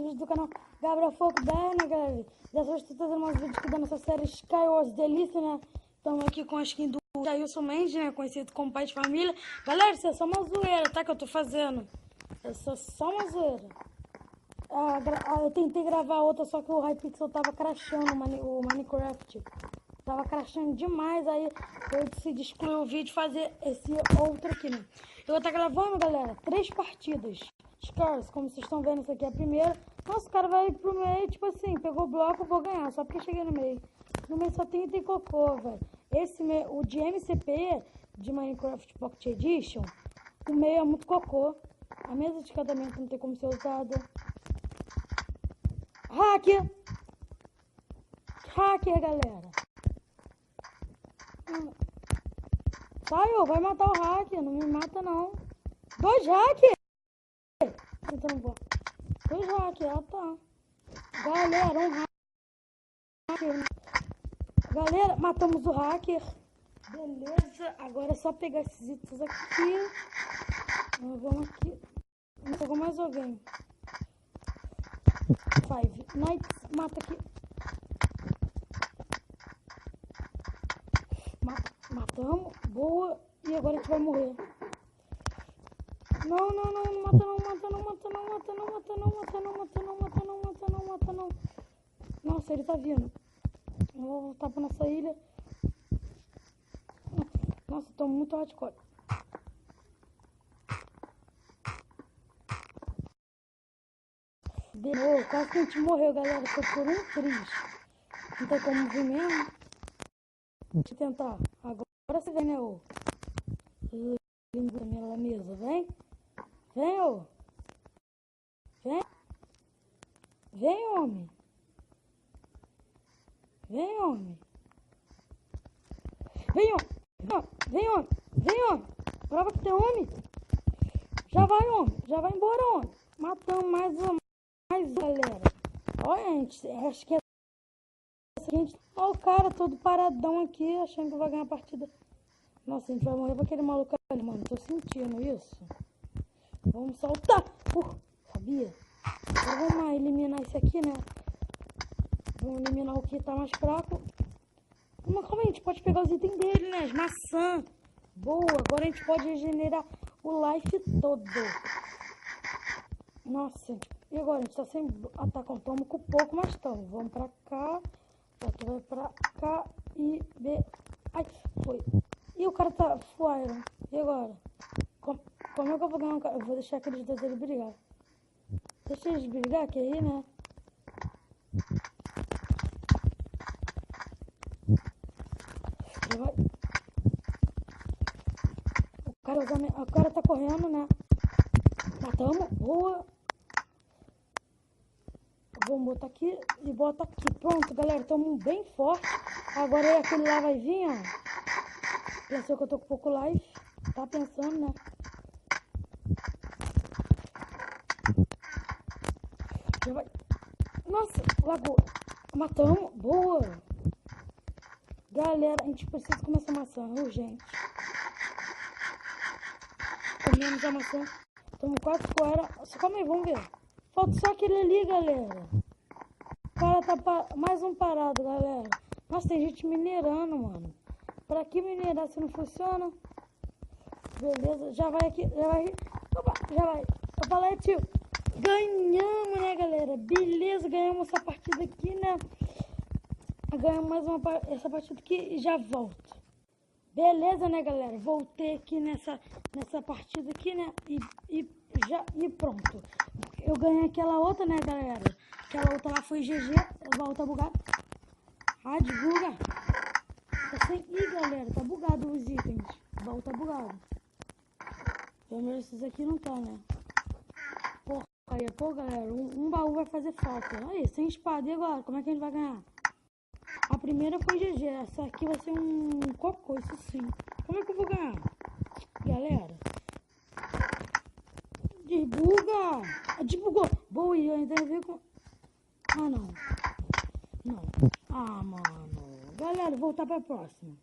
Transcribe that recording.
vídeos do canal Gabriel Foco 10, né, galera? Dessa vez estou trazendo mais vídeos aqui da nossa série Skywars Delícia, né? Estamos aqui com a skin do Jailson Mendes, né? Conhecido como pai de família. Galera, isso é só uma zoeira, tá? Que eu tô fazendo. Isso é só uma zoeira. Eu tentei gravar outra, só que o Hypixel tava crashando o Minecraft. Tava crashando demais, aí eu decidi excluir o vídeo e fazer esse outro aqui, né? Eu vou estar gravando, galera, 3 partidas. Scars, como vocês estão vendo, isso aqui é a primeira. Nossa, o cara vai pro meio, tipo assim, pegou o bloco, vou ganhar, só porque cheguei no meio. No meio só tem item cocô, velho. O de MCP, de Minecraft Pocket Edition, o meio é muito cocô. A mesa de encantamento não tem como ser usada. Hacker! Hacker, galera. Sai, vai matar o hacker, não me mata não. 2 hackers! Então, vou. 2 hackers, tá. Galera, um hacker. Galera, matamos o hacker. Beleza, agora é só pegar esses itens aqui. Vamos aqui. Não sei como mais alguém. 5 Nights, mata aqui. Matamos, boa. E agora a gente vai morrer. Não mata não. Nossa, ele tá vindo. Eu vou voltar pra nossa ilha. Nossa, tô muito hardcore. Quase que a gente morreu, galera. Foi por um triz. Não tem como vir mesmo. Deixa eu tentar. Agora você vem, né, ô? Limpa minha mesa, vem. Vem, ô. Vem. Vem, homem. Vem, homem. Vem, homem. Vem, homem. Vem, homem. Prova que tem homem. Já vai, homem. Já vai embora, homem. Matamos mais um, galera. Olha, gente. Acho que é seguinte. Olha o cara todo paradão aqui, achando que vai ganhar a partida. Nossa, a gente vai morrer pra aquele maluco ali, mano. Tô sentindo isso. Vamos saltar. Sabia? Agora vamos eliminar esse aqui, né? Vamos eliminar o que tá mais fraco. Mas calma aí, a gente pode pegar os itens dele, né? As maçãs. Boa, agora a gente pode regenerar o life todo. Nossa, e agora? A gente tá sem atacar. Estamos com pouco, mas estamos. Vamos pra cá. Aqui vai pra cá e... Ai, foi. E o cara tá fire. E agora? Como é que eu vou ganhar um cara? Eu vou deixar aqueles dois ali brigar. Deixa eles brigar, que aí, né? Já vai. O cara tá correndo, né? Matamos. Boa. Vamos botar aqui e bota aqui. Pronto, galera. Estamos bem forte. Agora aquele lá vai vir, ó. Pensou que eu tô com pouco life. Tá pensando, né? Já vai. Nossa, lagou. Matamos. Boa. Galera, a gente precisa comer essa maçã. Urgente. Comemos a maçã. Estamos quase fora. Só calma aí, vamos ver. Falta só aquele ali, galera. O cara tá mais um parado, galera. Nossa, tem gente minerando, mano. Pra que minerar se não funciona? Beleza, já vai aqui, já vai. Opa, já vai. Opa, lá, tio. Ganhamos, né, galera? Beleza, ganhamos essa partida aqui, né? Ganhamos mais essa partida aqui e já volto. Beleza, né, galera? Voltei aqui nessa partida aqui, né? E pronto. Eu ganhei aquela outra, né, galera? Aquela outra lá foi GG. Volta bugada. Buga. Tá sem... Ih, galera, tá bugado os itens. O baú tá bugado. Pelo menos esses aqui não tá, né? Porra, aí, pô, galera, um baú vai fazer falta. Aí, sem espada. E agora? Como é que a gente vai ganhar? A primeira foi GG. Essa aqui vai ser um cocô, isso sim. Como é que eu vou ganhar? Galera. Desbuga. Desbugou. Boa, e ainda veio com... Ah, não. Não. Ah, mano. Galera, voltar pra próxima.